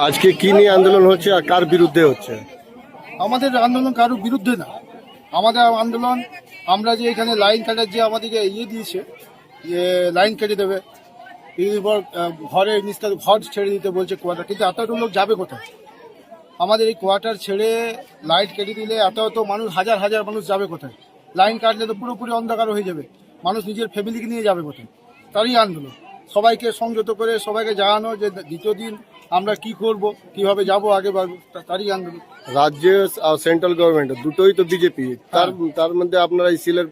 আজকে কি নিয়ে আন্দোলন হচ্ছে আর কার বিরুদ্ধে হচ্ছে? আমাদের আন্দোলন কারোর বিরুদ্ধে না। আমাদের আন্দোলন, আমরা যে এখানে লাইন কাটার যে আমাদেরকে দিয়েছে, যে লাইন কেটে দেবে, এরপর ঘরের নিস্তার ঘর ছেড়ে দিতে বলছে কোয়ার্টার, কিন্তু এতটা লোক যাবে কোথায়? আমাদের এই কোয়ার্টার ছেড়ে লাইট কেটে দিলে এত মানুষ, হাজার হাজার মানুষ যাবে কোথায়? লাইন কাটলে তো পুরোপুরি অন্ধকার হয়ে যাবে, মানুষ নিজের ফ্যামিলিকে নিয়ে যাবে কোথায়? তারই আন্দোলন, সবাইকে সংযত করে সবাইকে জানানো যে দ্বিতীয় দিন আমরা কি করব, কিভাবে যাব, আগে বাড়বো, তারই আন্দোলন। রাজ্যে আর সেন্ট্রাল গভর্নমেন্ট দুটোই তো বিজেপি, তার মধ্যে আপনারা ইসিএলের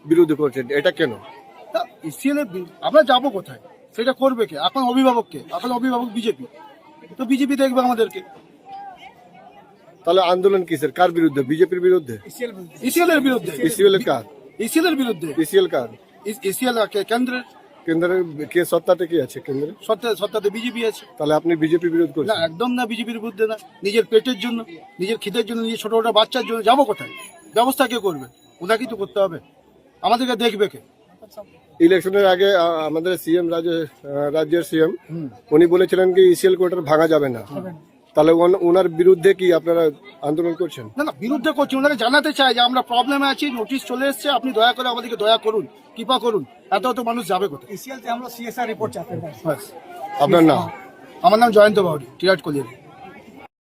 বিরুদ্ধে করছেন, এটা কেন? ইসিএলের আমরা যাবো কোথায়? সেটা করবে কে? এখন অভিভাবককে, এখন অভিভাবক বিজেপি, তো বিজেপি দেখবে আমাদেরকে। তাহলে আন্দোলন কিসের, কার বিরুদ্ধে? বিজেপির বিরুদ্ধে? ইসিএলের বিরুদ্ধে। ইসিএল কার? ইসিএলের বিরুদ্ধে। ইসিএল কার? ইসিএল কেন্দ্রের। কেন্দ্রের কে সত্তাতে কি আছে কেন্দ্রে? সত্তাতে বিজেপি আছে। তাহলে আপনি বিজেপি বিরোধ না, করছেন? একদম না, বিজেপির বিরুদ্ধে না। নিজের পেটের জন্য, নিজের খিদের জন্য, নিজের ছোট ছোট বাচ্চার জন্য যাবো কোথায়? ব্যবস্থা কে করবে? ওনাকেই তো করতে হবে, আমাদেরকে দেখবে কে? ইলেকশনের আগে আমাদের সিএম রাজ্যের সিএম উনি বলেছিলেন কি ইসিএল কোয়ার্টার ভাঙা যাবে না, তাহলে ওনার বিরুদ্ধে কি আপনারা আন্দোলন করছেন? না না, বিরুদ্ধে করছি, ওনাকে জানাতে চাই যে আমরা প্রবলেমে আছি, নোটিশ চলে এসেছে, আপনি দয়া করে আমাদেরকে দয়া করুন, কৃপা করুন। এত মানুষ যাবে কোথায়? এসিএলতে আমরা সিএসআর রিপোর্ট চাপেন। আপনার নাম? আমার নাম জয়ন্ত বাউরি, টিরাট কলিয়ারি।